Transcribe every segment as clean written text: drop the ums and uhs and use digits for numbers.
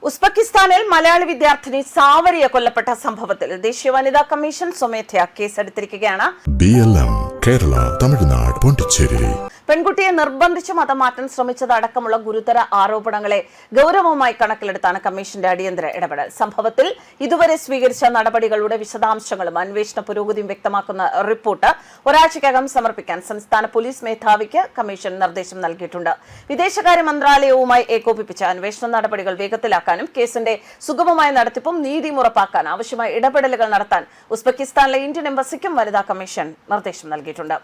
ഉസ്ബെക്കിസ്ഥാനിൽ മലയാളി വിദ്യാർത്ഥിനി സാവരിയ കൊല്ലപ്പെട്ട സംഭവത്തിൽ ദേശീയ വനിതാ കമ്മീഷൻ സ്വമേധയാ കേസെടുത്തിരിക്കുകയാണ്. കേരള, തമിഴ്നാട്, പോണ്ടിച്ചേരി. പെൺകുട്ടിയെ നിർബന്ധിച്ച് മതം മാറ്റാൻ ശ്രമിച്ചതടക്കമുള്ള ഗുരുതര ആരോപണങ്ങളെ ഗൗരവമായി കണക്കിലെടുത്താണ് കമ്മീഷന്റെ അടിയന്തര ഇടപെടൽ. സംഭവത്തിൽ ഇതുവരെ സ്വീകരിച്ച നടപടികളുടെ വിശദാംശങ്ങളും അന്വേഷണ പുരോഗതിയും വ്യക്തമാക്കുന്ന റിപ്പോർട്ട് ഒരാഴ്ചയ്ക്കകം സമർപ്പിക്കാൻ സംസ്ഥാന പോലീസ് മേധാവിക്ക് കമ്മീഷൻ നിർദ്ദേശം നൽകിയിട്ടുണ്ട്. വിദേശകാര്യ മന്ത്രാലയവുമായി ഏകോപിപ്പിച്ച അന്വേഷണ നടപടികൾ വേഗത്തിലാക്കാനും കേസിന്റെ സുഗമമായ നടത്തിപ്പും നീതിയും ഉറപ്പാക്കാൻ ആവശ്യമായ ഇടപെടലുകൾ നടത്താൻ ഉസ്ബെക്കിസ്ഥാനിലെ ഇന്ത്യൻ എംബസിക്കും വനിതാ കമ്മീഷൻ നിർദ്ദേശം നൽകിയിട്ടുണ്ട്.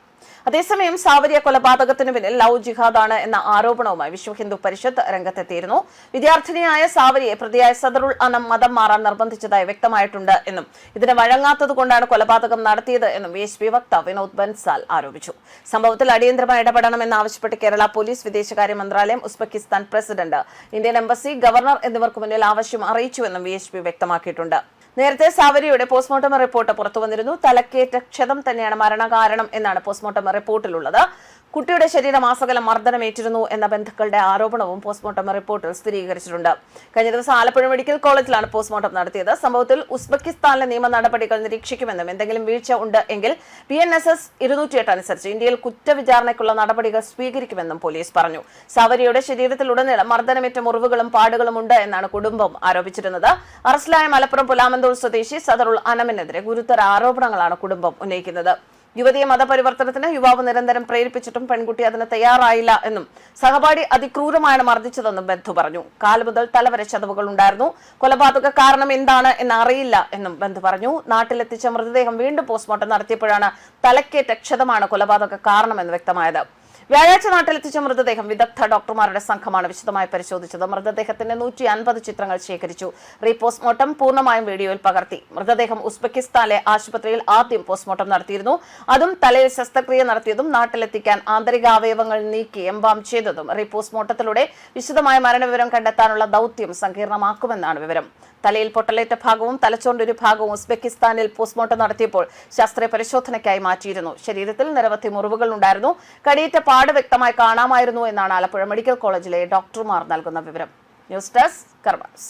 അതേസമയം സാവരിയ കൊലപാതകത്തിന് പിന്നിൽ ലവ് ജിഹാദാണ് എന്ന ആരോപണവുമായി വിശ്വ ഹിന്ദു പരിഷത്ത് രംഗത്തെത്തിയിരുന്നു. വിദ്യാർത്ഥിനിയായ സാവരിയെ പ്രതിയായ സദറുൽ അനം മതം മാറാൻ നിർബന്ധിച്ചതായി വ്യക്തമായിട്ടുണ്ട് എന്നും ഇതിന് വഴങ്ങാത്തതുകൊണ്ടാണ് കൊലപാതകം നടത്തിയത് എന്നും VHP വക്താവ് വിനോദ് ബൻസാൽ ആരോപിച്ചു. സംഭവത്തിൽ അടിയന്തരമായി ഇടപെടണമെന്നാവശ്യപ്പെട്ട് കേരള പോലീസ്, വിദേശകാര്യ മന്ത്രാലയം, Uzbekistan president, Indian embassy, governor എന്നിവർക്ക് മുന്നിൽ ആവശ്യം അറിയിച്ചുവെന്നും VHP വ്യക്തമാക്കിയിട്ടുണ്ട്. നേരത്തെ സാവരിയുടെ പോസ്റ്റ്മോർട്ടം റിപ്പോർട്ട് പുറത്തുവന്നിരുന്നു. തലക്കേറ്റ ക്ഷതം തന്നെയാണ് മരണകാരണം എന്നാണ് പോസ്റ്റ്മോർട്ടം റിപ്പോർട്ടിലുള്ളത്. കുട്ടിയുടെ ശരീരം ആസകലം മർദ്ദനമേറ്റിരുന്നു എന്ന ബന്ധുക്കളുടെ ആരോപണവും പോസ്റ്റ്മോർട്ടം റിപ്പോർട്ടിൽ സ്ഥിരീകരിച്ചിട്ടുണ്ട്. കഴിഞ്ഞ ദിവസം ആലപ്പുഴ മെഡിക്കൽ കോളേജിലാണ് പോസ്റ്റ്മോർട്ടം നടത്തിയത്. സംഭവത്തിൽ ഉസ്ബെക്കിസ്ഥാനിലെ നിയമ നടപടികൾ നിരീക്ഷിക്കുമെന്നും എന്തെങ്കിലും വീഴ്ച ഉണ്ട് എങ്കിൽ BNSS 208 അനുസരിച്ച് ഇന്ത്യയിൽ കുറ്റവിചാരണയ്ക്കുള്ള നടപടികൾ സ്വീകരിക്കുമെന്നും പോലീസ് പറഞ്ഞു. സാവരിയുടെ ശരീരത്തിലുടനീളം മർദ്ദനമേറ്റ മുറിവുകളും പാടുകളും ഉണ്ട് എന്നാണ് കുടുംബം ആരോപിച്ചിരുന്നത്. അറസ്റ്റിലായ മലപ്പുറം പുലാമന്തൂർ സ്വദേശി സദറുൽ അനമിനെതിരെ ഗുരുതര ആരോപണങ്ങളാണ് കുടുംബം ഉന്നയിക്കുന്നത്. യുവതിയെ മതപരിവർത്തനത്തിന് യുവാവ് നിരന്തരം പ്രേരിപ്പിച്ചിട്ടും പെൺകുട്ടി അതിന് തയ്യാറായില്ല എന്നും സഹപാഠി അതിക്രൂരമായാണ് മർദ്ദിച്ചതെന്നും ബന്ധു പറഞ്ഞു. കാല് മുതൽ തലവരെ ചതവുകൾ ഉണ്ടായിരുന്നു. കൊലപാതക കാരണം എന്താണ് എന്ന് അറിയില്ല എന്നും ബന്ധു പറഞ്ഞു. നാട്ടിലെത്തിച്ച മൃതദേഹം വീണ്ടും പോസ്റ്റ്മോർട്ടം നടത്തിയപ്പോഴാണ് തലക്കേറ്റ ക്ഷതമാണ് കൊലപാതക കാരണമെന്ന് വ്യക്തമായത്. വ്യാഴാഴ്ച നാട്ടിലെത്തിച്ച മൃതദേഹം വിദഗ്ധ ഡോക്ടർമാരുടെ സംഘമാണ് വിശദമായി പരിശോധിച്ചത്. മൃതദേഹത്തിന്റെ 150 ചിത്രങ്ങൾ ശേഖരിച്ചു. റീപോസ്റ്റ്മോർട്ടം പൂർണ്ണമായും വീഡിയോയിൽ പകർത്തി. മൃതദേഹം ഉസ്ബെക്കിസ്ഥാനിലെ ആശുപത്രിയിൽ ആദ്യം പോസ്റ്റ്മോർട്ടം നടത്തിയിരുന്നു. അതും തലയിൽ ശസ്ത്രക്രിയ നടത്തിയതും നാട്ടിലെത്തിക്കാൻ ആന്തരികാവയവങ്ങൾ നീക്കി എംബാം ചെയ്തതും റീപോസ്റ്റ്മോർട്ടത്തിലൂടെ വിശദമായ മരണവിവരം കണ്ടെത്താനുള്ള ദൌത്യം സങ്കീർണമാക്കുമെന്നാണ് വിവരം. തലയിൽ പൊട്ടലേറ്റ ഭാഗവും തലച്ചോറിന്റെ ഒരു ഭാഗവും ഉസ്ബെക്കിസ്ഥാനിൽ പോസ്റ്റ്മോർട്ടം നടത്തിയപ്പോൾ ശാസ്ത്രീയ പരിശോധനയ്ക്കായി മാറ്റിയിരുന്നു. ശരീരത്തിൽ നിരവധി മുറിവുകൾ ഉണ്ടായിരുന്നു. കടിയേറ്റ പാട് വ്യക്തമായി കാണാമായിരുന്നു എന്നാണ് ആലപ്പുഴ മെഡിക്കൽ കോളേജിലെ ഡോക്ടർമാർ നൽകുന്ന വിവരം. News desk കർമ്മസ്.